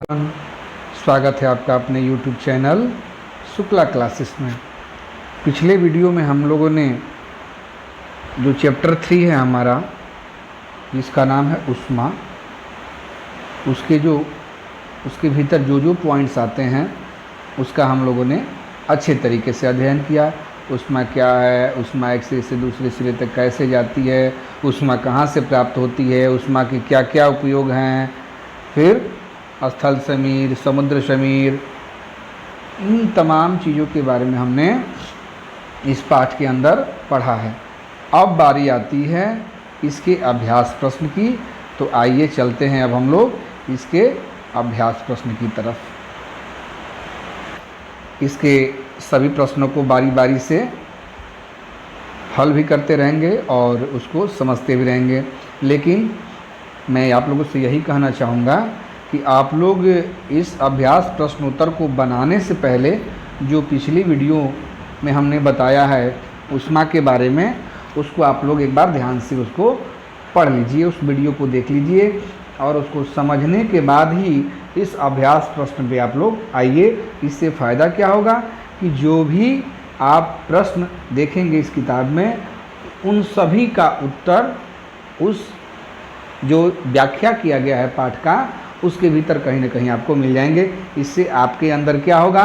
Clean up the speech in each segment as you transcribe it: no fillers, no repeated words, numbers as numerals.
स्वागत है आपका अपने YouTube चैनल शुक्ला क्लासेस में। पिछले वीडियो में हम लोगों ने जो चैप्टर 3 है हमारा, जिसका नाम है उष्मा, उसके भीतर जो पॉइंट्स आते हैं उसका हम लोगों ने अच्छे तरीके से अध्ययन किया। उष्मा क्या है, उष्मा एक सिरे से दूसरे सिरे तक कैसे जाती है, उष्मा कहाँ से प्राप्त होती है, उष्मा के क्या क्या उपयोग हैं, फिर स्थल समीर, समुद्र समीर, इन तमाम चीज़ों के बारे में हमने इस पाठ के अंदर पढ़ा है। अब बारी आती है इसके अभ्यास प्रश्न की। तो आइए चलते हैं अब हम लोग इसके अभ्यास प्रश्न की तरफ। इसके सभी प्रश्नों को बारी बारी से हल भी करते रहेंगे और उसको समझते भी रहेंगे। लेकिन मैं आप लोगों से यही कहना चाहूँगा कि आप लोग इस अभ्यास प्रश्नोत्तर को बनाने से पहले जो पिछली वीडियो में हमने बताया है उष्मा के बारे में, उसको आप लोग एक बार ध्यान से उसको पढ़ लीजिए, उस वीडियो को देख लीजिए और उसको समझने के बाद ही इस अभ्यास प्रश्न पे आप लोग आइए। इससे फ़ायदा क्या होगा कि जो भी आप प्रश्न देखेंगे इस किताब में, उन सभी का उत्तर उस जो व्याख्या किया गया है पाठ का, उसके भीतर कहीं ना कहीं आपको मिल जाएंगे। इससे आपके अंदर क्या होगा,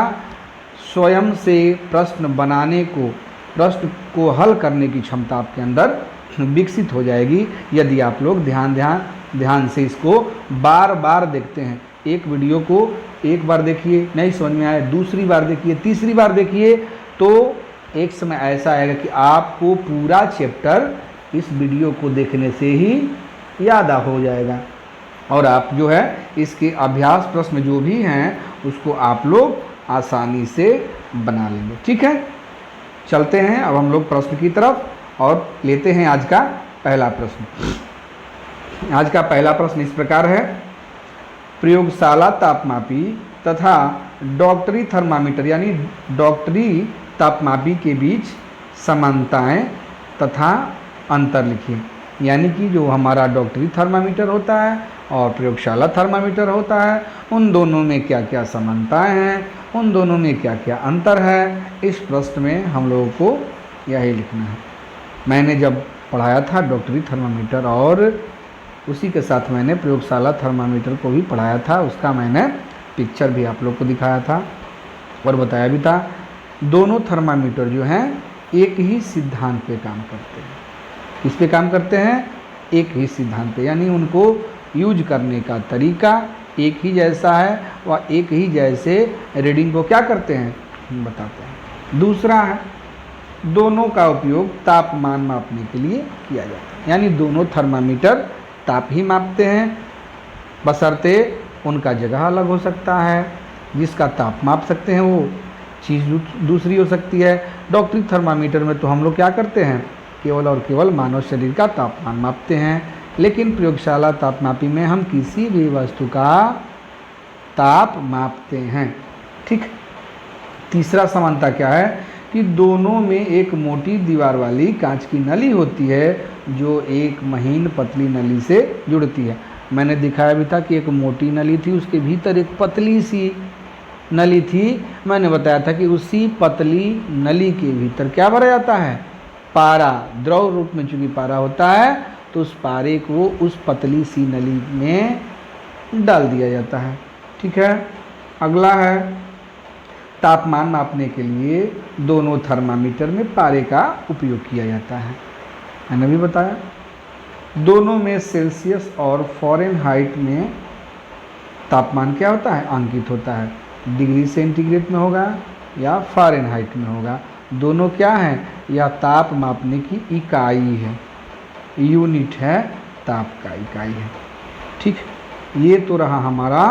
स्वयं से प्रश्न बनाने को, प्रश्न को हल करने की क्षमता आपके अंदर विकसित हो जाएगी यदि आप लोग ध्यान से इसको बार बार देखते हैं। एक वीडियो को एक बार देखिए, नहीं समझ में आए दूसरी बार देखिए, तीसरी बार देखिए, तो एक समय ऐसा आएगा कि आपको पूरा चैप्टर इस वीडियो को देखने से ही याद हो जाएगा और आप जो है इसके अभ्यास प्रश्न जो भी हैं उसको आप लोग आसानी से बना लेंगे। ठीक है, चलते हैं अब हम लोग प्रश्न की तरफ और लेते हैं आज का पहला प्रश्न। आज का पहला प्रश्न इस प्रकार है, प्रयोगशाला तापमापी तथा डॉक्टरी थर्मामीटर यानी डॉक्टरी तापमापी के बीच समानताएं तथा अंतर लिखिए। यानी कि जो हमारा डॉक्टरी थर्मामीटर होता है और प्रयोगशाला थर्मामीटर होता है, उन दोनों में क्या क्या समानताएं हैं, उन दोनों में क्या क्या अंतर है, इस प्रश्न में हम लोगों को यही लिखना है। मैंने जब पढ़ाया था डॉक्टरी थर्मामीटर और उसी के साथ मैंने प्रयोगशाला थर्मामीटर को भी पढ़ाया था, उसका मैंने पिक्चर भी आप लोग को दिखाया था और बताया भी था। दोनों थर्मामीटर जो हैं एक ही सिद्धांत पे काम करते हैं। किस पे काम करते हैं? एक ही सिद्धांत पे, यानी उनको यूज करने का तरीका एक ही जैसा है, वह एक ही जैसे रीडिंग को क्या करते हैं बताते हैं। दूसरा है, दोनों का उपयोग तापमान मापने के लिए किया जाता है, यानी दोनों थर्मामीटर ताप ही मापते हैं, बशर्ते उनका जगह अलग हो सकता है। जिसका ताप माप सकते हैं वो चीज़ दूसरी हो सकती है। डॉक्टरी थर्मामीटर में तो हम लोग क्या करते हैं, केवल और केवल मानव शरीर का तापमान मापते हैं, लेकिन प्रयोगशाला तापमापी में हम किसी भी वस्तु का ताप मापते हैं। ठीक। तीसरा समानता क्या है कि दोनों में एक मोटी दीवार वाली कांच की नली होती है जो एक महीन पतली नली से जुड़ती है। मैंने दिखाया भी था कि एक मोटी नली थी, उसके भीतर एक पतली सी नली थी। मैंने बताया था कि उसी पतली नली के भीतर क्या भरा जाता है, पारा। द्रव रूप में चूँकि पारा होता है तो उस पारे को उस पतली सी नली में डाल दिया जाता है। ठीक है। अगला है, तापमान मापने के लिए दोनों थर्मामीटर में पारे का उपयोग किया जाता है। मैंने भी बताया दोनों में सेल्सियस और फ़ारेनहाइट में तापमान क्या होता है, अंकित होता है। डिग्री सेंटीग्रेड में होगा या फ़ारेनहाइट में होगा। दोनों क्या हैं, यह ताप मापने की इकाई है, यूनिट है, ताप का इकाई है। ठीक, ये तो रहा हमारा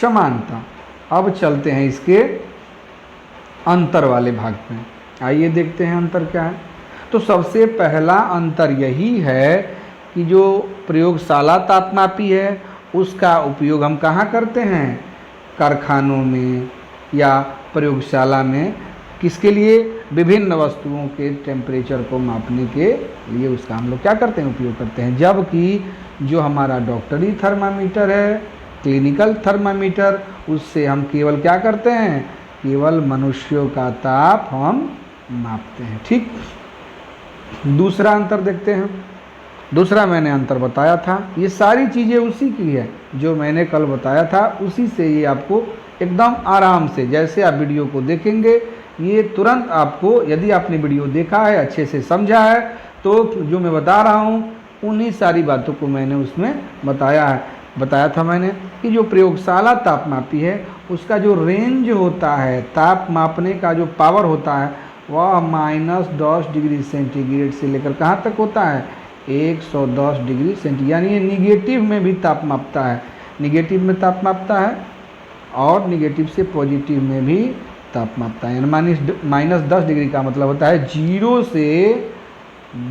समानता। अब चलते हैं इसके अंतर वाले भाग में। आइए देखते हैं अंतर क्या है। तो सबसे पहला अंतर यही है कि जो प्रयोगशाला तापमापी है उसका उपयोग हम कहाँ करते हैं, कारखानों में या प्रयोगशाला में। किसके लिए, विभिन्न वस्तुओं के टेम्परेचर को मापने के लिए उसका हम लोग क्या करते हैं, उपयोग करते हैं। जबकि जो हमारा डॉक्टरी थर्मामीटर है क्लिनिकल थर्मामीटर, उससे हम केवल क्या करते हैं, केवल मनुष्यों का ताप हम मापते हैं। ठीक, दूसरा अंतर देखते हैं। दूसरा मैंने अंतर बताया था, ये सारी चीज़ें उसी की है जो मैंने कल बताया था, उसी से ये आपको एकदम आराम से, जैसे आप वीडियो को देखेंगे ये तुरंत आपको, यदि आपने वीडियो देखा है, अच्छे से समझा है, तो जो मैं बता रहा हूँ उन्हीं सारी बातों को मैंने उसमें बताया था मैंने कि जो प्रयोगशाला तापमापी है उसका जो रेंज होता है, ताप मापने का जो पावर होता है वह -10 डिग्री सेंटीग्रेड से लेकर कहाँ तक होता है, 110 डिग्री सेंटीग्रेड, यानी ये निगेटिव में भी ताप मापता है, निगेटिव में ताप मापता है और निगेटिव से पॉजिटिव में भी ताप मापता है। यानी -10 डिग्री का मतलब होता है 0 से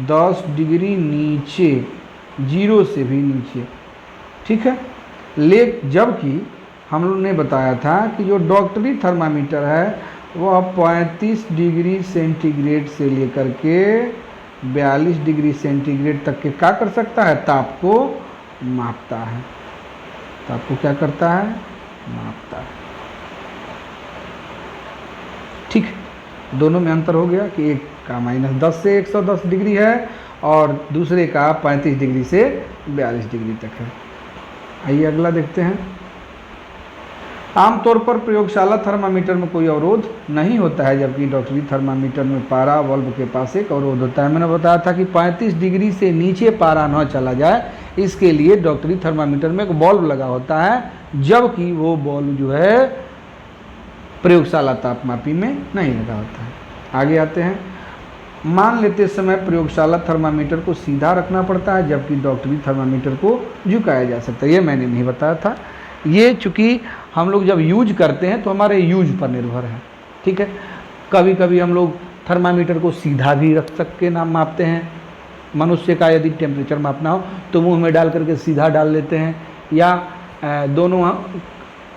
10 डिग्री नीचे, 0 से भी नीचे। ठीक है, जबकि हम लोग ने बताया था कि जो डॉक्टरी थर्मामीटर है वह 35 डिग्री सेंटीग्रेड से लेकर के 42 डिग्री सेंटीग्रेड तक के क्या कर सकता है, ताप को मापता है। ताप को क्या करता है, मापता है। ठीक, दोनों में अंतर हो गया कि एक का -10 से 110 डिग्री है और दूसरे का 35 डिग्री से 42 डिग्री तक है। आइए अगला देखते हैं। आमतौर पर प्रयोगशाला थर्मामीटर में कोई अवरोध नहीं होता है, जबकि डॉक्टरी थर्मामीटर में पारा वाल्व के पास एक अवरोध होता है। मैंने बताया था कि 35 डिग्री से नीचे पारा न चला जाए, इसके लिए डॉक्टरी थर्मामीटर में एक बल्ब लगा होता है, जबकि वो बल्ब जो है प्रयोगशाला तापमापी में नहीं लगा होता है। आगे आते हैं। मान लेते समय प्रयोगशाला थर्मामीटर को सीधा रखना पड़ता है, जबकि डॉक्टरी थर्मामीटर को झुकाया जा सकता है। ये मैंने नहीं बताया था, ये चूँकि हम लोग जब यूज करते हैं तो हमारे यूज पर निर्भर है। ठीक है, कभी कभी हम लोग थर्मामीटर को सीधा भी रख के नाम मापते हैं। मनुष्य का यदि टेम्परेचर मापना हो तो मुंह में डाल करके सीधा डाल लेते हैं, या दोनों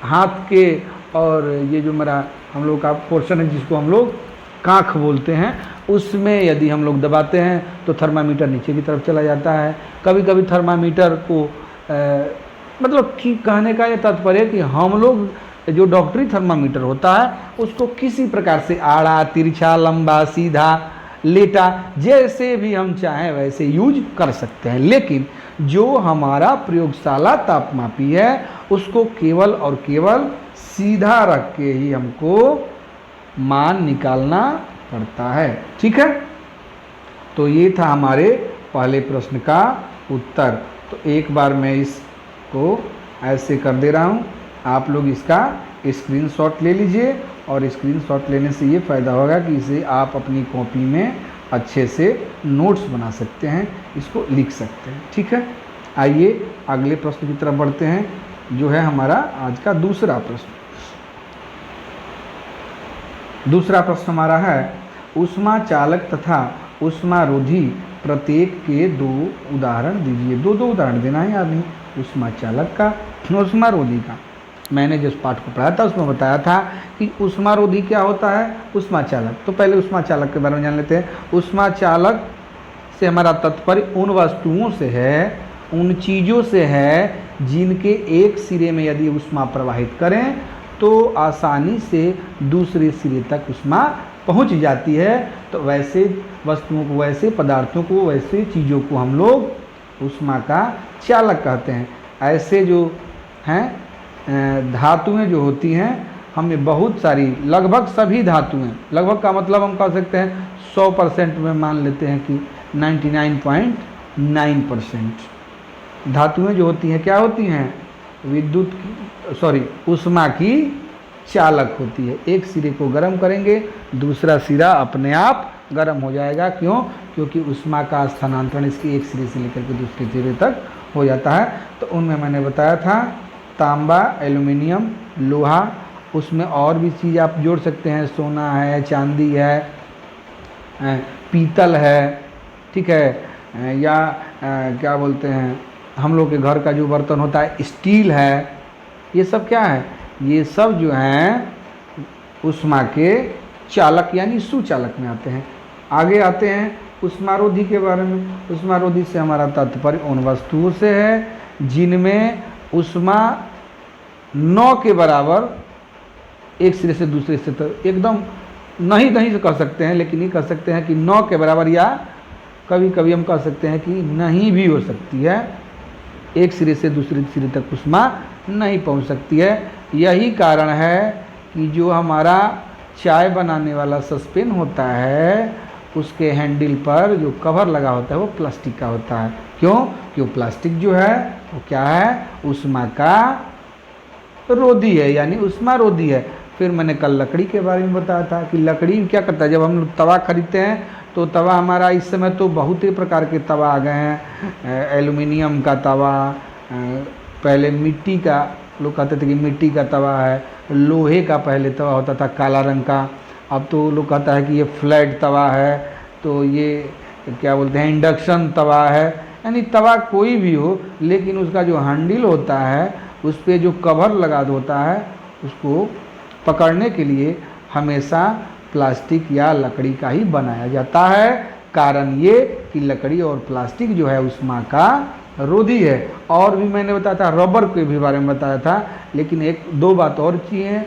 हाथ के, और ये जो मेरा हम लोग का पोर्शन है जिसको हम लोग कांख बोलते हैं, उसमें यदि हम लोग दबाते हैं तो थर्मामीटर नीचे की तरफ चला जाता है। कभी कभी थर्मामीटर को मतलब कि कहने का ये तात्पर्य कि हम लोग जो डॉक्टरी थर्मामीटर होता है उसको किसी प्रकार से आड़ा, तिरछा, लंबा, सीधा, लेटा, जैसे भी हम चाहें वैसे यूज कर सकते हैं। लेकिन जो हमारा प्रयोगशाला तापमापी है उसको केवल और केवल सीधा रख के ही हमको मान निकालना पड़ता है। ठीक है, तो ये था हमारे पहले प्रश्न का उत्तर। तो एक बार मैं इसको ऐसे कर दे रहा हूँ, आप लोग इसका स्क्रीनशॉट ले लीजिए, और स्क्रीनशॉट लेने से ये फ़ायदा होगा कि इसे आप अपनी कॉपी में अच्छे से नोट्स बना सकते हैं, इसको लिख सकते हैं। ठीक है, आइए अगले प्रश्न की तरफ बढ़ते हैं, जो है हमारा आज का दूसरा प्रश्न। दूसरा प्रश्न हमारा है, ऊष्मा चालक तथा ऊष्मारोधी प्रत्येक के 2 उदाहरण दीजिए। 2 उदाहरण देना है यार, नहीं, ऊष्मा चालक का, ऊष्मारोधी का। मैंने जिस पाठ को पढ़ाया था उसमें बताया था कि ऊष्मारोधी क्या होता है, ऊष्मा चालक। तो पहले ऊष्मा चालक के बारे में जान लेते हैं। ऊष्मा चालक से हमारा तात्पर्य उन वस्तुओं से है, उन चीज़ों से है जिनके एक सिरे में यदि ऊष्मा प्रवाहित करें तो आसानी से दूसरे सिरे तक ऊष्मा पहुंच जाती है। तो वैसे वस्तुओं को, वैसे पदार्थों को, वैसे चीज़ों को हम लोग ऊष्मा का चालक कहते हैं। ऐसे जो हैं धातुएं जो होती हैं, हमें बहुत सारी, लगभग सभी धातुएं, लगभग का मतलब हम कह सकते हैं 100% में मान लेते हैं कि 99.9% धातुएं जो होती हैं क्या होती हैं, विद्युत की, सॉरी, ऊष्मा की चालक होती है। एक सिरे को गर्म करेंगे दूसरा सिरा अपने आप गर्म हो जाएगा। क्यों? क्योंकि ऊष्मा का स्थानांतरण इसके एक सिरे से लेकर के दूसरे सिरे तक हो जाता है। तो उनमें मैंने बताया था तांबा, एल्युमिनियम, लोहा, उसमें और भी चीज़ आप जोड़ सकते हैं, सोना है, चांदी है, पीतल है, ठीक है, या क्या बोलते हैं हम लोग के घर का जो बर्तन होता है स्टील है। ये सब क्या है, ये सब जो हैं ऊष्मा के चालक यानी सुचालक में आते हैं। आगे आते हैं ऊष्मारोधी के बारे में। ऊष्मारोधी से हमारा तात्पर्य उन वस्तुओं से है जिनमें ऊष्मा 9 के बराबर एक सिरे से दूसरे सिरे तक एकदम नहीं नहीं से कह सकते हैं, लेकिन ये कह सकते हैं कि 9 के बराबर, या कभी कभी हम कह सकते हैं कि नहीं भी हो सकती है, एक सिरे से दूसरे सिरे तक ऊष्मा नहीं पहुंच सकती है। यही कारण है कि जो हमारा चाय बनाने वाला सस्पेन होता है उसके हैंडल पर जो कवर लगा होता है वो प्लास्टिक का होता है। क्यों? क्यों प्लास्टिक जो है वो क्या है, ऊष्मा का रोधी है, यानी ऊष्मा रोधी है। फिर मैंने कल लकड़ी के बारे में बताया था कि लकड़ी क्या करता है, जब हम लोग तवा खरीदते हैं तो तवा हमारा, इस समय तो बहुत ही प्रकार के तवा आ गए हैं, एल्युमिनियम का तवा, पहले मिट्टी का, लोग कहते थे कि मिट्टी का तवा है, लोहे का पहले तवा होता था काला रंग का, अब तो लोग कहता है कि ये फ्लैट तवा है, तो ये क्या बोलते हैं इंडक्शन तवा है। यानी तवा कोई भी हो, लेकिन उसका जो हैंडल होता है उस पर जो कवर लगा होता है उसको पकड़ने के लिए हमेशा प्लास्टिक या लकड़ी का ही बनाया जाता है। कारण ये कि लकड़ी और प्लास्टिक जो है ऊष्मा का रोधी है। और भी मैंने बताया था, रबर के भी बारे में बताया था, लेकिन एक दो बात और की है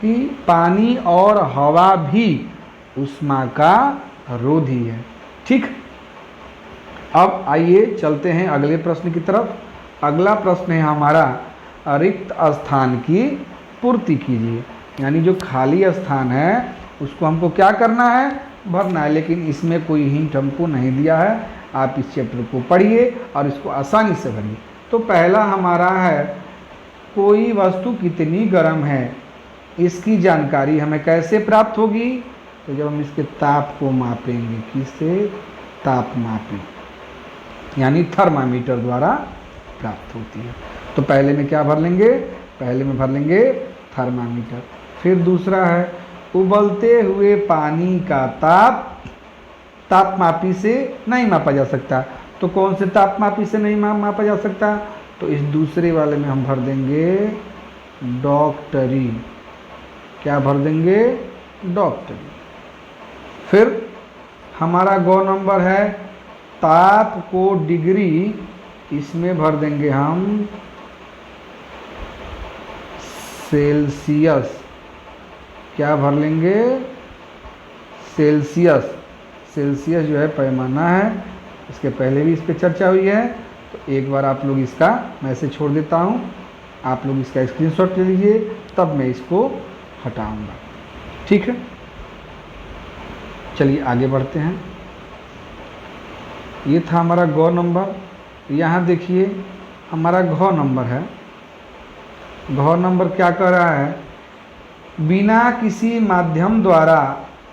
कि पानी और हवा भी ऊष्मा का रोधी है। ठीक, अब आइए चलते हैं अगले प्रश्न की तरफ। अगला प्रश्न है हमारा, रिक्त स्थान की पूर्ति कीजिए। यानी जो खाली स्थान है उसको हमको क्या करना है, भरना है। लेकिन इसमें कोई हिंट हमको नहीं दिया है, आप इस चैप्टर को पढ़िए और इसको आसानी से भरिए। तो पहला हमारा है, कोई वस्तु कितनी गर्म है इसकी जानकारी हमें कैसे प्राप्त होगी। तो जब हम इसके ताप को मापेंगे, किससे, ताप मापी, यानी थर्मामीटर द्वारा प्राप्त होती है। तो पहले में क्या भर लेंगे, पहले में भर लेंगे थर्मामीटर। फिर दूसरा है, उबलते हुए पानी का ताप तापमापी से नहीं मापा जा सकता। तो कौन से तापमापी से नहीं मापा जा सकता, तो इस दूसरे वाले में हम भर देंगे डॉक्टरी। क्या भर देंगे, डॉक्टरी। फिर हमारा गौ नंबर है, ताप को डिग्री, इसमें भर देंगे हम सेल्सियस। क्या भर लेंगे, सेल्सियस। सेल्सियस जो है पैमाना है, इसके पहले भी इस पर चर्चा हुई है। तो एक बार आप लोग इसका मैसेज छोड़ देता हूँ, आप लोग इसका स्क्रीनशॉट ले लीजिए, तब मैं इसको हटाऊंगा। ठीक है, चलिए आगे बढ़ते हैं। ये था हमारा गौ नंबर। यहाँ देखिए हमारा घ नंबर है। घ नंबर क्या कह रहा है, बिना किसी माध्यम द्वारा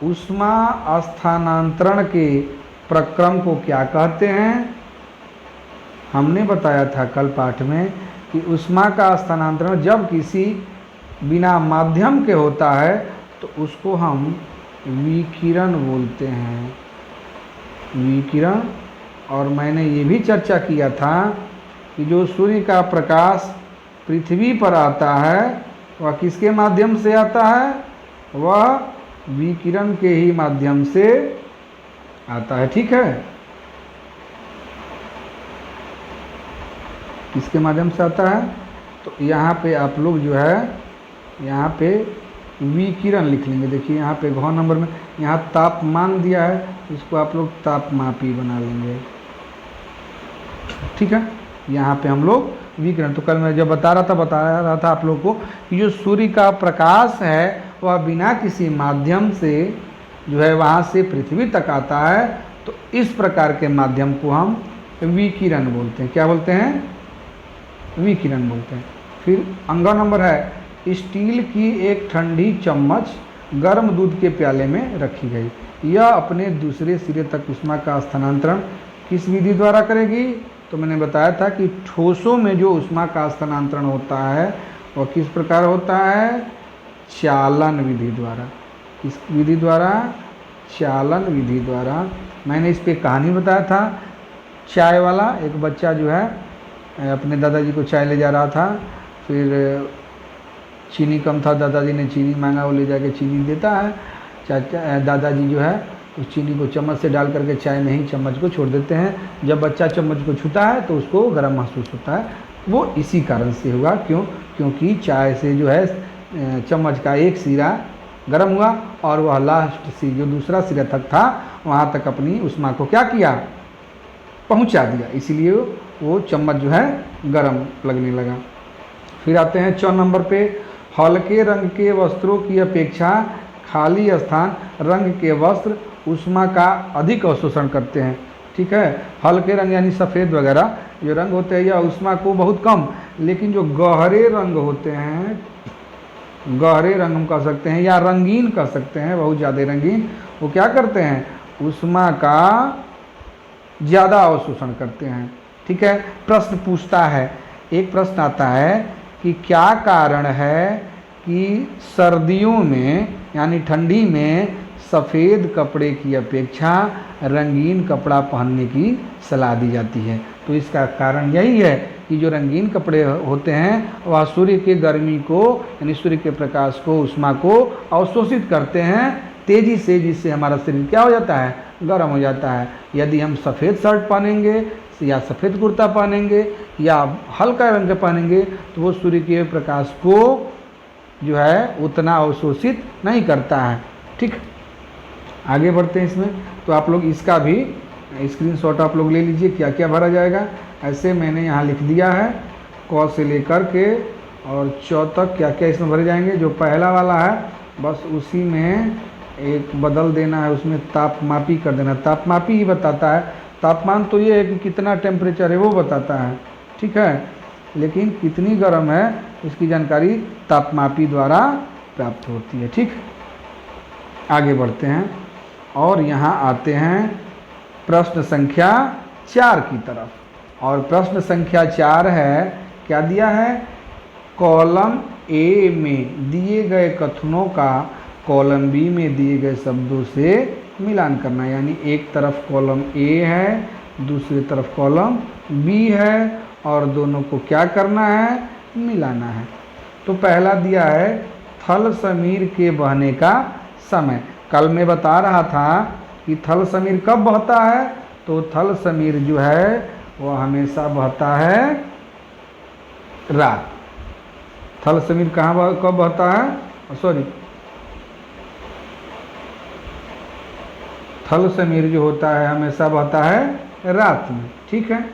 ऊष्मा स्थानांतरण के प्रक्रम को क्या कहते हैं। हमने बताया था कल पाठ में कि ऊष्मा का स्थानांतरण जब किसी बिना माध्यम के होता है तो उसको हम विकिरण बोलते हैं, विकिरण। और मैंने ये भी चर्चा किया था कि जो सूर्य का प्रकाश पृथ्वी पर आता है वह किसके माध्यम से आता है, वह विकिरण के ही माध्यम से आता है। ठीक है, किसके माध्यम से आता है, तो यहाँ पे आप लोग जो है यहाँ पे विकिरण लिख लेंगे। देखिए यहाँ पे घ नंबर में यहाँ तापमान दिया है, इसको आप लोग तापमापी बना लेंगे। ठीक है, यहाँ पे हम लोग विकिरण। तो कल मैं जब बता रहा था आप लोग को कि जो सूर्य का प्रकाश है वह बिना किसी माध्यम से जो है वहाँ से पृथ्वी तक आता है, तो इस प्रकार के माध्यम को हम विकिरण बोलते हैं। क्या बोलते हैं, विकिरण बोलते हैं। फिर अंगा नंबर है, स्टील की एक ठंडी चम्मच गर्म दूध के प्याले में रखी गई, यह अपने दूसरे सिरे तक ऊष्मा का स्थानांतरण किस विधि द्वारा करेगी। तो मैंने बताया था कि ठोसों में जो ऊष्मा का स्थानांतरण होता है वह किस प्रकार होता है, चालन विधि द्वारा। किस विधि द्वारा, चालन विधि द्वारा। मैंने इस पे कहानी बताया था, चाय वाला एक बच्चा जो है अपने दादाजी को चाय ले जा रहा था, फिर चीनी कम था, दादाजी ने चीनी मांगा, वो ले जाके चीनी देता है। चाचा दादाजी जो है उस चीनी को चम्मच से डाल करके चाय में ही चम्मच को छोड़ देते हैं। जब बच्चा चम्मच को छूता है तो उसको गर्म महसूस होता है, वो इसी कारण से हुआ। क्योंकि चाय से जो है चम्मच का एक सिरा गर्म हुआ और वह लास्ट से जो दूसरा सिरा तक था वहाँ तक अपनी ऊष्मा को क्या किया, पहुँचा दिया, इसीलिए वो चम्मच जो है गर्म लगने लगा। फिर आते हैं 4 नंबर पे, हल्के रंग के वस्त्रों की अपेक्षा खाली स्थान रंग के वस्त्र ऊष्मा का अधिक अवशोषण करते हैं। ठीक है, हल्के रंग यानी सफ़ेद वगैरह जो रंग होते हैं यह ऊष्मा को बहुत कम, लेकिन जो गहरे रंग होते हैं, गहरे रंग हम कह सकते हैं या रंगीन कह सकते हैं, बहुत ज़्यादा रंगीन, वो क्या करते हैं, ऊष्मा का ज़्यादा अवशोषण करते हैं। ठीक है, प्रश्न पूछता है, एक प्रश्न आता है कि क्या कारण है कि सर्दियों में यानी ठंडी में सफ़ेद कपड़े की अपेक्षा रंगीन कपड़ा पहनने की सलाह दी जाती है। तो इसका कारण यही है कि जो रंगीन कपड़े होते हैं वह सूर्य के गर्मी को यानी सूर्य के प्रकाश को, ऊष्मा को अवशोषित करते हैं तेज़ी से, जिससे हमारा शरीर क्या हो जाता है, गर्म हो जाता है। यदि हम सफ़ेद शर्ट पहनेंगे या सफ़ेद कुर्ता पहनेंगे या हल्का रंग का पहनेंगे तो वो सूर्य के प्रकाश को जो है उतना अवशोषित नहीं करता है। ठीक, आगे बढ़ते हैं इसमें। तो आप लोग इसका भी स्क्रीनशॉट आप लोग ले लीजिए, क्या क्या भरा जाएगा। ऐसे मैंने यहाँ लिख दिया है, क से लेकर के और च तक क्या क्या इसमें भरे जाएंगे। जो पहला वाला है बस उसी में एक बदल देना है, उसमें तापमापी कर देना। तापमापी ही बताता है, तापमान तो ये है कि कितना टेम्परेचर है वो बताता है। ठीक है, लेकिन कितनी गर्म है इसकी जानकारी तापमापी द्वारा प्राप्त होती है। ठीक, आगे बढ़ते हैं और यहाँ आते हैं प्रश्न संख्या 4 की तरफ। और प्रश्न संख्या 4 है, क्या दिया है, कॉलम ए में दिए गए कथनों का कॉलम बी में दिए गए शब्दों से मिलान करना। यानी एक तरफ कॉलम ए है, दूसरी तरफ कॉलम बी है और दोनों को क्या करना है, मिलाना है। तो पहला दिया है थल समीर के बहने का समय। कल मैं बता रहा था कि थल समीर कब बहता है, तो थल समीर जो है वह हमेशा बहता है रात। थल समीर कहाँ कब बहता है, सॉरी, थल समीर जो होता है हमेशा बहता है रात में। ठीक है,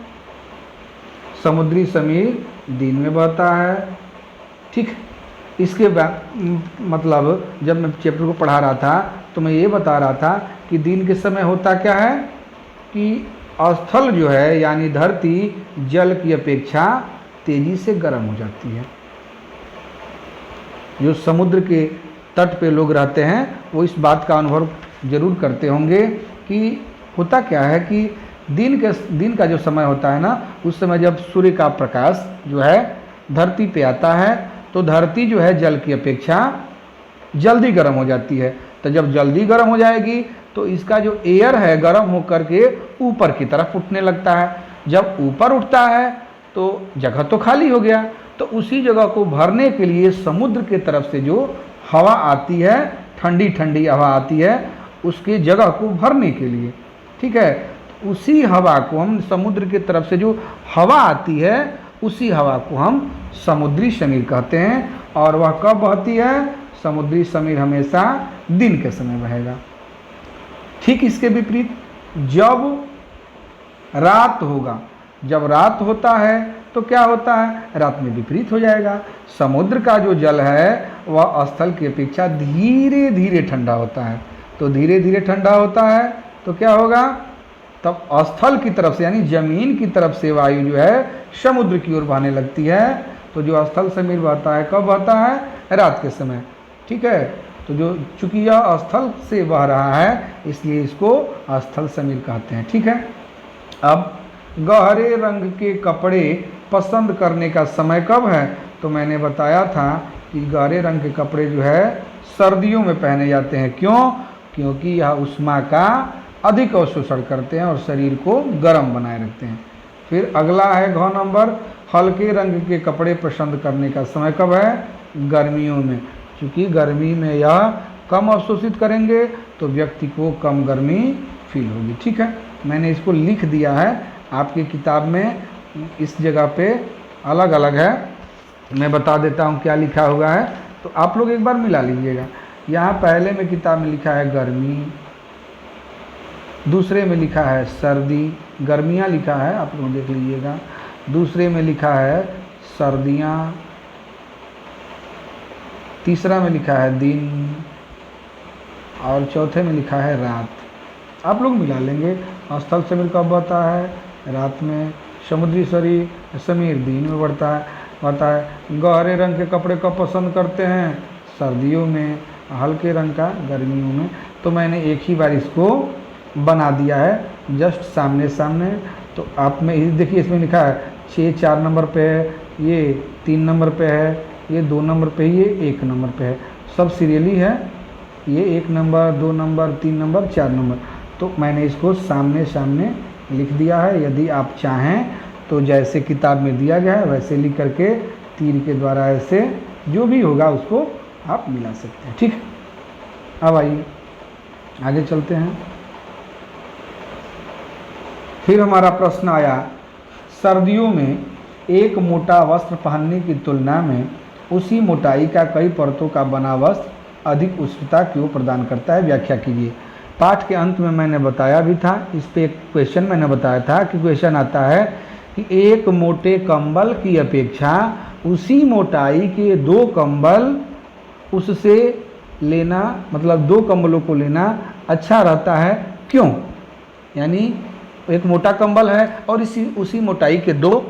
समुद्री समीर दिन में बहता है। ठीक, इसके बाद मतलब जब मैं चैप्टर को पढ़ा रहा था तो मैं ये बता रहा था कि दिन के समय होता क्या है कि स्थल जो है यानी धरती जल की अपेक्षा तेज़ी से गर्म हो जाती है। जो समुद्र के तट पे लोग रहते हैं वो इस बात का अनुभव जरूर करते होंगे कि होता क्या है कि दिन का जो समय होता है ना, उस समय जब सूर्य का प्रकाश जो है धरती पे आता है तो धरती जो है जल की अपेक्षा जल्दी गर्म हो जाती है। तो जब जल्दी गर्म हो जाएगी तो इसका जो एयर है गर्म होकर के ऊपर की तरफ उठने लगता है। जब ऊपर उठता है तो जगह तो खाली हो गया, तो उसी जगह को भरने के लिए समुद्र के तरफ से जो हवा आती है, ठंडी ठंडी हवा आती है, उसके जगह को भरने के लिए। ठीक है, उसी हवा को हम समुद्र की तरफ से जो हवा आती है उसी हवा को हम समुद्री समीर कहते हैं। और वह कब बहती है, समुद्री समीर हमेशा दिन के समय बहेगा। ठीक इसके विपरीत जब रात होगा, जब रात होता है तो क्या होता है, रात में विपरीत हो जाएगा। समुद्र का जो जल है वह स्थल की अपेक्षा धीरे धीरे ठंडा होता है। तो धीरे धीरे ठंडा होता है तो क्या होगा, तब स्थल की तरफ से यानी जमीन की तरफ से वायु जो है समुद्र की ओर बहने लगती है। तो जो स्थल समीर बहता है कब बहता है, रात के समय। ठीक है, तो जो चूंकि यह स्थल से बह रहा है इसलिए इसको स्थल समीर कहते हैं। ठीक है, अब गहरे रंग के कपड़े पसंद करने का समय कब है, तो मैंने बताया था कि गहरे रंग के कपड़े जो है सर्दियों में पहने जाते हैं। क्यों, क्योंकि यह ऊष्मा का अधिक अवशोषण करते हैं और शरीर को गर्म बनाए रखते हैं। फिर अगला है घ नंबर, हल्के रंग के कपड़े पसंद करने का समय कब है, गर्मियों में। क्योंकि गर्मी में यह कम अवशोषित करेंगे तो व्यक्ति को कम गर्मी फील होगी। ठीक है, मैंने इसको लिख दिया है आपकी किताब में, इस जगह पे अलग अलग है। मैं बता देता हूँ क्या लिखा हुआ है, तो आप लोग एक बार मिला लीजिएगा। यहाँ पहले में किताब में लिखा है गर्मी, दूसरे में लिखा है सर्दी, गर्मियाँ लिखा है, आप लोग देख लीजिएगा। दूसरे में लिखा है सर्दियाँ, तीसरा में लिखा है दिन, और चौथे में लिखा है रात। आप लोग मिला लेंगे। स्थल समीर कब बढ़ता है? रात में। समुद्री समीर दिन में बढ़ता है। गहरे रंग के कपड़े कब पसंद करते हैं? सर्दियों में। हल्के रंग का गर्मियों में। तो मैंने एक ही बार इसको बना दिया है, जस्ट सामने सामने। तो आप में देखिए, इसमें लिखा है 6 4 नंबर पे है, ये 3 नंबर पे है, ये 2 नंबर पे, ये 1 नंबर पे है। सब सीरियली है, ये 1 नंबर, 2 नंबर, 3 नंबर, 4 नंबर। तो मैंने इसको सामने सामने लिख दिया है। यदि आप चाहें तो जैसे किताब में दिया गया है वैसे लिख करके तीर के द्वारा ऐसे जो भी होगा उसको आप मिला सकते हैं। ठीक है, अब आइए आगे चलते हैं। फिर हमारा प्रश्न आया, सर्दियों में एक मोटा वस्त्र पहनने की तुलना में उसी मोटाई का कई परतों का बना वस्त्र अधिक उष्णता क्यों प्रदान करता है? व्याख्या कीजिए। पाठ के अंत में मैंने बताया भी था, इस पे एक क्वेश्चन मैंने बताया था कि क्वेश्चन आता है कि एक मोटे कंबल की अपेक्षा उसी मोटाई के 2 कंबल उससे लेना, मतलब 2 कंबलों को लेना अच्छा रहता है, क्यों? यानी एक मोटा कंबल है और उसी मोटाई के 2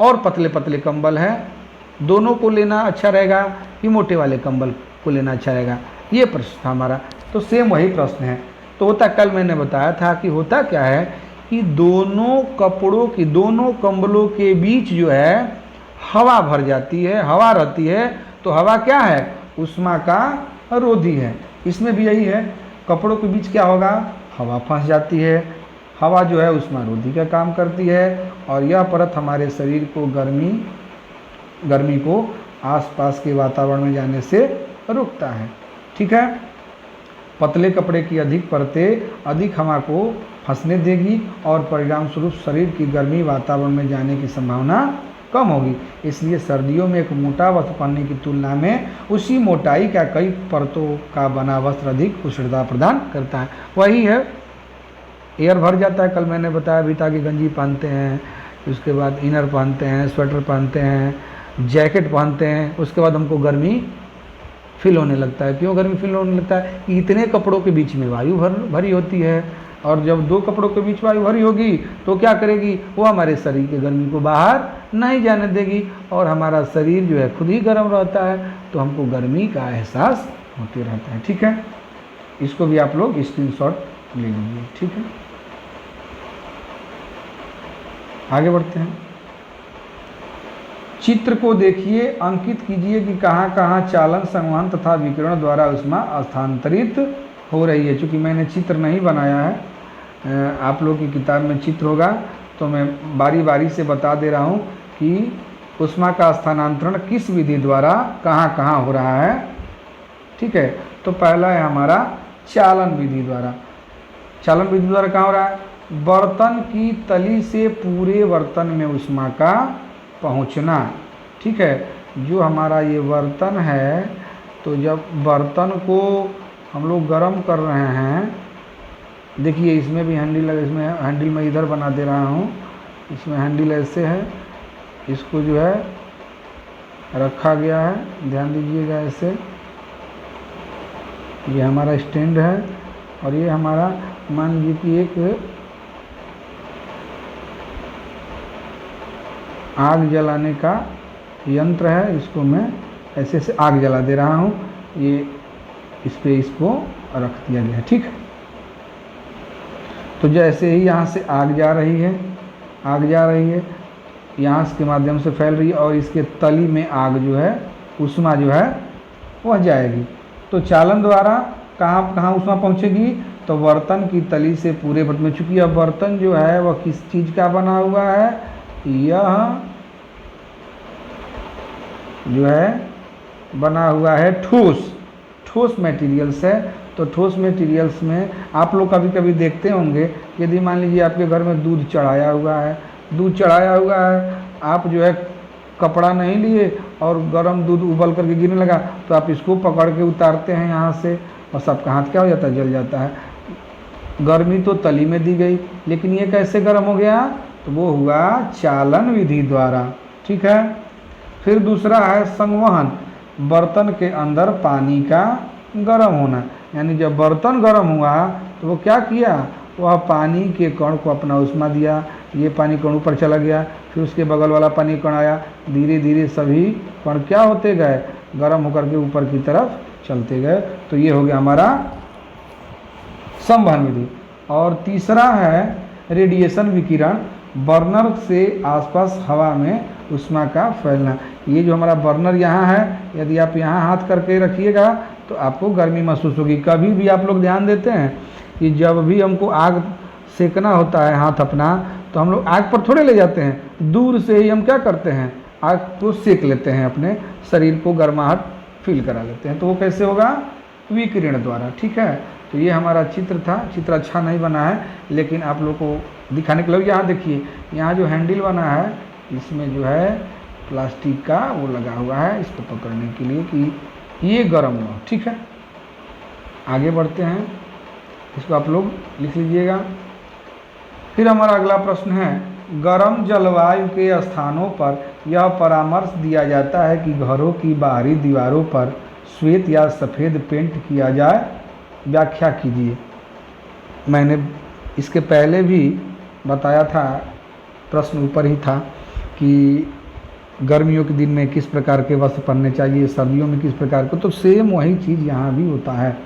और पतले पतले कंबल हैं, दोनों को लेना अच्छा रहेगा कि मोटे वाले कंबल को लेना अच्छा रहेगा? ये प्रश्न था हमारा। तो सेम वही प्रश्न है। तो होता, कल मैंने बताया था कि होता क्या है कि दोनों कपड़ों की, दोनों कंबलों के बीच जो है हवा भर जाती है, हवा रहती है। तो हवा क्या है? उष्मा का रोधी है। इसमें भी यही है, कपड़ों के बीच क्या होगा? हवा फंस जाती है। हवा जो है उष्मा रोधी का काम करती है और यह परत हमारे शरीर को गर्मी को आसपास के वातावरण में जाने से रोकता है। ठीक है, पतले कपड़े की अधिक परतें अधिक हवा को फंसने देगी और परिणाम स्वरूप शरीर की गर्मी वातावरण में जाने की संभावना कम होगी। इसलिए सर्दियों में एक मोटा वस्त्र पहनने की तुलना में उसी मोटाई का कई परतों का बना वस्त्र अधिक उष्णता प्रदान करता है। वही है, एयर भर जाता है। कल मैंने बताया भी था कि गंजी पहनते हैं, उसके बाद इनर पहनते हैं, स्वेटर पहनते हैं, जैकेट पहनते हैं, उसके बाद हमको गर्मी फील होने लगता है। क्यों गर्मी फील होने लगता है? कि इतने कपड़ों के बीच में वायु भरी होती है, और जब 2 कपड़ों के बीच वायु भरी होगी तो क्या करेगी? वो हमारे शरीर की गर्मी को बाहर नहीं जाने देगी और हमारा शरीर जो है खुद ही गर्म रहता है, तो हमको गर्मी का एहसास होते रहता है। ठीक है, इसको भी आप लोग स्क्रीनशॉट ले लीजिए। ठीक है, आगे बढ़ते हैं। चित्र को देखिए, अंकित कीजिए कि कहाँ कहाँ चालन, संवहन तथा विकिरण द्वारा ऊष्मा स्थानांतरित हो रही है। चूँकि मैंने चित्र नहीं बनाया है, आप लोग की किताब में चित्र होगा, तो मैं बारी बारी से बता दे रहा हूँ कि ऊष्मा का स्थानांतरण किस विधि द्वारा कहाँ कहाँ हो रहा है। ठीक है, तो पहला है हमारा चालन विधि द्वारा। चालन विधि द्वारा कहाँ हो रहा है? बर्तन की तली से पूरे बर्तन में ऊष्मा का पहुंचना। ठीक है, जो हमारा ये बर्तन है, तो जब बर्तन को हम लोग गर्म कर रहे हैं, देखिए इसमें भी हैंडल है, इसमें हैंडल मैं इधर बना दे रहा हूँ, इसमें हैंडल ऐसे है, इसको जो है रखा गया है, ध्यान दीजिएगा ऐसे। ये हमारा स्टैंड है और ये हमारा मान लीजिए कि एक आग जलाने का यंत्र है, इसको मैं ऐसे से आग जला दे रहा हूँ। ये इस पे इसको रख दिया गया है। ठीक है, तो जैसे ही यहाँ से आग जा रही है, यहाँ के माध्यम से फैल रही है और इसके तली में आग जो है, ऊष्मा जो है वह जाएगी। तो चालन द्वारा कहाँ कहाँ ऊष्मा पहुँचेगी? तो बर्तन की तली से पूरे बर्तन में। चूँकि अब बर्तन जो है वह किस चीज़ का बना हुआ है? यह जो है बना हुआ है ठोस मटेरियल्स है। तो ठोस मटेरियल्स में आप लोग कभी कभी देखते होंगे, यदि मान लीजिए आपके घर में दूध चढ़ाया हुआ है, आप जो है कपड़ा नहीं लिए और गर्म दूध उबल करके गिरने लगा, तो आप इसको पकड़ के उतारते हैं यहाँ से और सबका हाथ क्या हो जाता है, जल जाता है। गर्मी तो तली में दी गई, लेकिन ये कैसे गर्म हो गया, तो वो हुआ चालन विधि द्वारा। ठीक है। फिर दूसरा है संवहन, बर्तन के अंदर पानी का गर्म होना, यानी जब बर्तन गर्म हुआ तो वो क्या किया, वह पानी के कण को अपना उष्मा दिया, ये पानी कण ऊपर चला गया, फिर उसके बगल वाला पानी कण आया, धीरे धीरे सभी कण क्या होते गए, गर्म होकर के ऊपर की तरफ चलते गए। तो ये हो गया हमारा संवहन विधि। और तीसरा है रेडिएशन विकिरण, बर्नर से आसपास हवा में ऊष्मा का फैलना। ये जो हमारा बर्नर यहाँ है, यदि आप यहाँ हाथ करके रखिएगा तो आपको गर्मी महसूस होगी। कभी भी आप लोग ध्यान देते हैं कि जब भी हमको आग सेकना होता है हाथ अपना, तो हम लोग आग पर थोड़े ले जाते हैं, दूर से ही हम क्या करते हैं, आग को सेक लेते हैं, अपने शरीर को गर्माहट फील करा लेते हैं। तो वो कैसे होगा, विकिरण द्वारा। ठीक है। तो ये हमारा चित्र था। चित्र अच्छा नहीं बना है, लेकिन आप लोग को दिखाने के लिए यहाँ देखिए, यहाँ जो हैंडल बना है इसमें जो है प्लास्टिक का वो लगा हुआ है इसको पकड़ने के लिए कि ये गर्म हो। ठीक है। आगे बढ़ते हैं, इसको आप लोग लिख लीजिएगा। फिर हमारा अगला प्रश्न है, गर्म जलवायु के स्थानों पर यह परामर्श दिया जाता है कि घरों की बाहरी दीवारों पर श्वेत या सफ़ेद पेंट किया जाए, व्याख्या कीजिए। मैंने इसके पहले भी बताया था, प्रश्न ऊपर ही था कि गर्मियों के दिन में किस प्रकार के वस्त्र पहनने चाहिए, सर्दियों में किस प्रकार के, तो सेम वही चीज़ यहाँ भी होता है।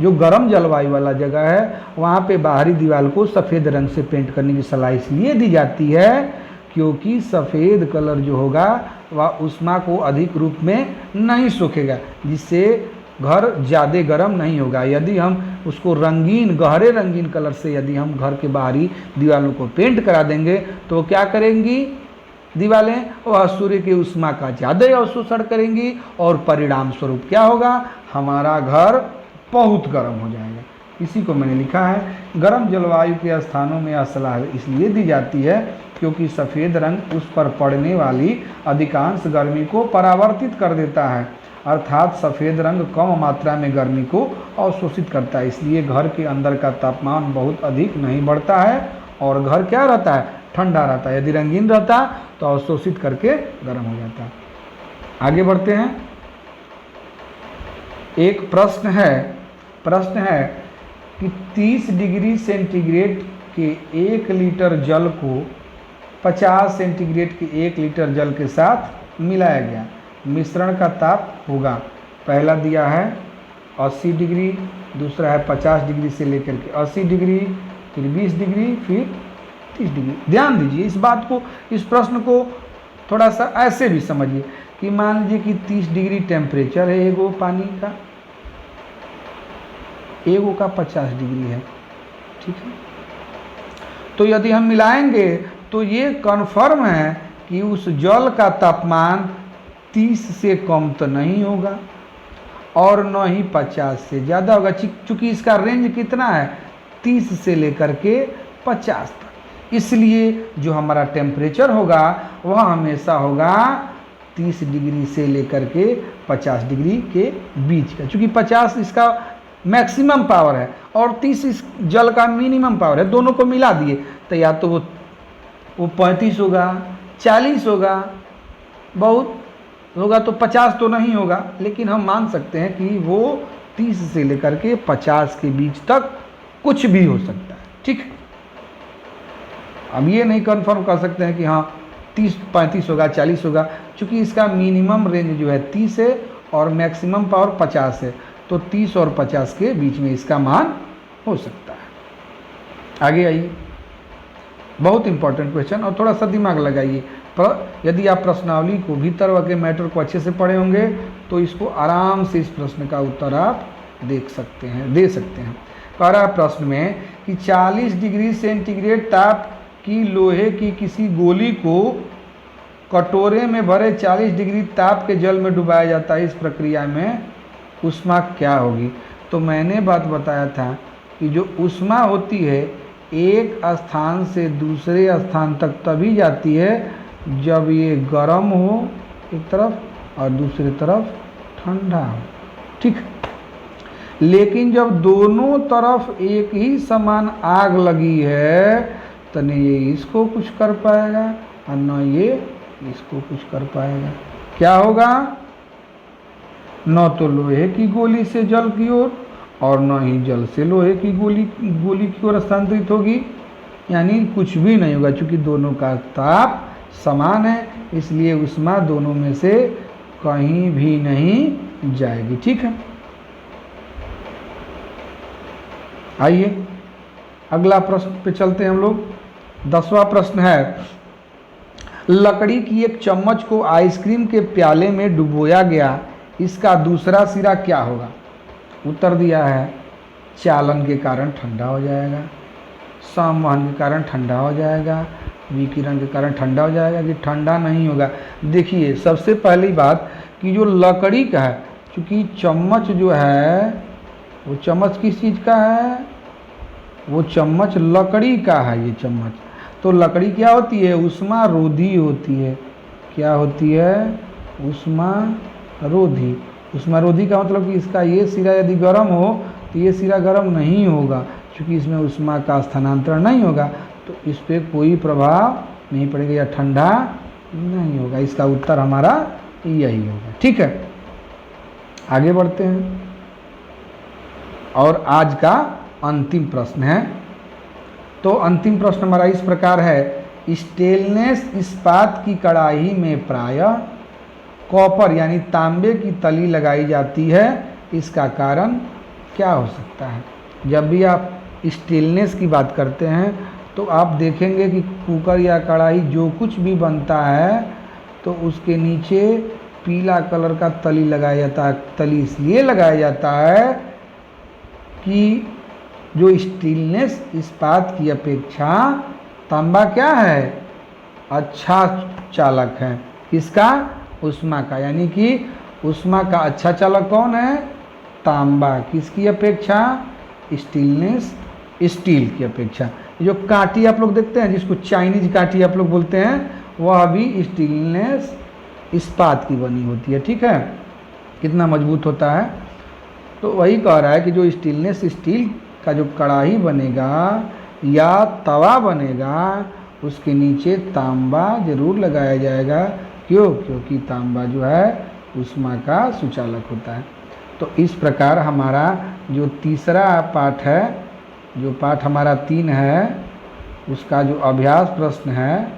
जो गर्म जलवायु वाला जगह है वहाँ पे बाहरी दीवार को सफ़ेद रंग से पेंट करने की सलाह इसलिए दी जाती है क्योंकि सफ़ेद कलर जो होगा वह ऊष्मा को अधिक रूप में नहीं सोखेगा, जिससे घर ज़्यादा गर्म नहीं होगा। यदि हम उसको रंगीन, गहरे रंगीन कलर से यदि हम घर के बाहरी दीवारों को पेंट करा देंगे तो वो क्या करेंगी दीवारें, वह सूर्य की ऊष्मा का ज़्यादा अवशोषण करेंगी और परिणाम स्वरूप क्या होगा, हमारा घर बहुत गर्म हो जाएगा। इसी को मैंने लिखा है। गर्म जलवायु के स्थानों में यह सलाह इसलिए दी जाती है क्योंकि सफ़ेद रंग उस पर पड़ने वाली अधिकांश गर्मी को परावर्तित कर देता है, अर्थात सफ़ेद रंग कम मात्रा में गर्मी को अवशोषित करता है। इसलिए घर के अंदर का तापमान बहुत अधिक नहीं बढ़ता है और घर क्या रहता है, ठंडा रहता है। यदि रंगीन रहता तो अवशोषित करके गर्म हो जाता। आगे बढ़ते हैं। एक प्रश्न है कि 30 डिग्री सेंटीग्रेड के 1 लीटर जल को 50 सेंटीग्रेड के 1 लीटर जल के साथ मिलाया गया, मिश्रण का ताप होगा। पहला दिया है 80 डिग्री, दूसरा है 50 डिग्री से लेकर के 80 डिग्री, फिर 20 डिग्री, फिर 30 डिग्री। ध्यान दीजिए इस बात को, इस प्रश्न को थोड़ा सा ऐसे भी समझिए कि मान लीजिए कि 30 डिग्री टेम्परेचर है एगो पानी का, एगो का 50 डिग्री है। ठीक है। तो यदि हम मिलाएंगे तो ये कन्फर्म है कि उस जल का तापमान 30 से कम तो नहीं होगा और न ही 50 से ज़्यादा होगा, चूँकि इसका रेंज कितना है 30 से लेकर के 50 तक। इसलिए जो हमारा टेम्परेचर होगा वह हमेशा होगा 30 डिग्री से लेकर के 50 डिग्री के बीच का, चूँकि 50 इसका मैक्सिमम पावर है और 30 इस जल का मिनिमम पावर है। दोनों को मिला दिए तो या तो वो 35 होगा, 40 होगा, बहुत होगा तो 50 तो नहीं होगा, लेकिन हम मान सकते हैं कि वो 30 से लेकर के 50 के बीच तक कुछ भी हो सकता है। ठीक है। अब ये नहीं कंफर्म कर सकते हैं कि हाँ 30-35 होगा, 40 होगा, क्योंकि इसका मिनिमम रेंज जो है 30 है और मैक्सिमम पावर 50 है, तो 30 और 50 के बीच में इसका मान हो सकता है। आगे आइए, बहुत इंपॉर्टेंट क्वेश्चन और थोड़ा सा दिमाग लगाइए। पर यदि आप प्रश्नावली को भीतर के मैटर को अच्छे से पढ़े होंगे तो इसको आराम से इस प्रश्न का उत्तर आप दे सकते हैं। कह रहा है प्रश्न में कि 40 डिग्री सेंटीग्रेड ताप की लोहे की किसी गोली को कटोरे में भरे 40 डिग्री ताप के जल में डुबाया जाता है, इस प्रक्रिया में ऊष्मा क्या होगी। तो मैंने बात बताया था कि जो ऊष्मा होती है एक स्थान से दूसरे स्थान तक तभी जाती है जब ये गर्म हो एक तरफ और दूसरी तरफ ठंडा हो, ठीक। लेकिन जब दोनों तरफ एक ही समान आग लगी है तो न ये इसको कुछ कर पाएगा और न ये इसको कुछ कर पाएगा। क्या होगा? न तो लोहे की गोली से जल की ओर और न ही जल से लोहे की गोली की ओर स्थानांतरित होगी, यानी कुछ भी नहीं होगा। चूंकि दोनों का ताप समान है इसलिए ऊष्मा दोनों में से कहीं भी नहीं जाएगी, ठीक है। आइए अगला प्रश्न पे चलते हैं हम लोग। 10वां प्रश्न है, लकड़ी की एक चम्मच को आइसक्रीम के प्याले में डुबोया गया, इसका दूसरा सिरा क्या होगा? उत्तर दिया है चालन के कारण ठंडा हो जाएगा, संवहन के कारण ठंडा हो जाएगा, विकिरण के कारण ठंडा हो जाएगा कि ठंडा नहीं होगा। देखिए सबसे पहली बात कि जो लकड़ी का है, क्योंकि चम्मच जो है वो चम्मच किस चीज़ का है? वो चम्मच लकड़ी का है। ये चम्मच तो लकड़ी क्या होती है? ऊष्मा रोधी होती है। क्या होती है? ऊष्मा रोधी। ऊष्मा रोधी का मतलब कि इसका ये सिरा यदि गर्म हो तो ये सिरा गर्म नहीं होगा, क्योंकि इसमें ऊष्मा का स्थानांतरण नहीं होगा तो इस पर कोई प्रभाव नहीं पड़ेगा या ठंडा नहीं होगा। इसका उत्तर हमारा यही होगा, ठीक है। आगे बढ़ते हैं और आज का अंतिम प्रश्न है। तो अंतिम प्रश्न हमारा इस प्रकार है, स्टेनलेस इस्पात की कढ़ाई में प्रायः कॉपर यानी तांबे की तली लगाई जाती है, इसका कारण क्या हो सकता है? जब भी आप स्टेनलेस की बात करते हैं तो आप देखेंगे कि कुकर या कढ़ाई जो कुछ भी बनता है तो उसके नीचे पीला कलर का तली लगाया जाता है। तली इसलिए लगाया जाता है कि जो स्टेनलेस इस्पात की अपेक्षा तांबा क्या है? अच्छा चालक है। किसका? ऊष्मा का। यानी कि ऊष्मा का अच्छा चालक कौन है? तांबा। किसकी अपेक्षा? स्टेनलेस स्टील की अपेक्षा। जो कांटी आप लोग देखते हैं जिसको चाइनीज कांटी आप लोग बोलते हैं, वह भी स्टेनलेस इस्पात की बनी होती है, ठीक है। कितना मजबूत होता है। तो वही कह रहा है कि जो स्टेनलेस स्टील का जो कढ़ाई बनेगा या तवा बनेगा उसके नीचे तांबा जरूर लगाया जाएगा। क्यों? क्योंकि तांबा जो है ऊष्मा का सुचालक होता है। तो इस प्रकार हमारा जो तीसरा पाठ है, जो पाठ हमारा 3 है, उसका जो अभ्यास प्रश्न है,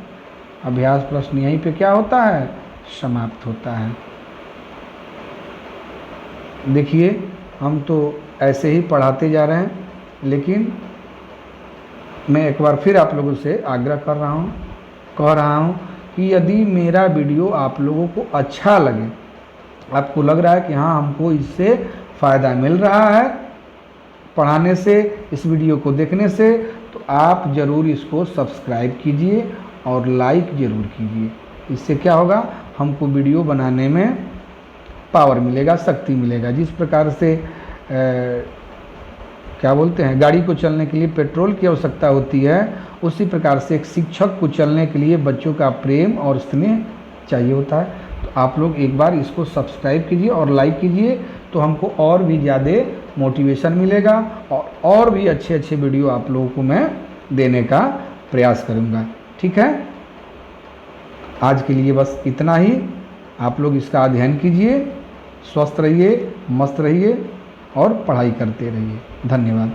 अभ्यास प्रश्न यहीं पे क्या होता है? समाप्त होता है। देखिए हम तो ऐसे ही पढ़ाते जा रहे हैं, लेकिन मैं एक बार फिर आप लोगों से आग्रह कह रहा हूँ कि यदि मेरा वीडियो आप लोगों को अच्छा लगे, आपको लग रहा है कि हाँ हमको इससे फ़ायदा मिल रहा है पढ़ाने से, इस वीडियो को देखने से, तो आप ज़रूर इसको सब्सक्राइब कीजिए और लाइक ज़रूर कीजिए। इससे क्या होगा? हमको वीडियो बनाने में पावर मिलेगा, शक्ति मिलेगा। जिस प्रकार से क्या बोलते हैं, गाड़ी को चलने के लिए पेट्रोल की आवश्यकता होती है, उसी प्रकार से एक शिक्षक को चलने के लिए बच्चों का प्रेम और स्नेह चाहिए होता है। तो आप लोग एक बार इसको सब्सक्राइब कीजिए और लाइक कीजिए, तो हमको और भी ज़्यादा मोटिवेशन मिलेगा और भी अच्छे अच्छे वीडियो आप लोगों को मैं देने का प्रयास करूँगा, ठीक है। आज के लिए बस इतना ही। आप लोग इसका अध्ययन कीजिए, स्वस्थ रहिए, मस्त रहिए और पढ़ाई करते रहिए। धन्यवाद।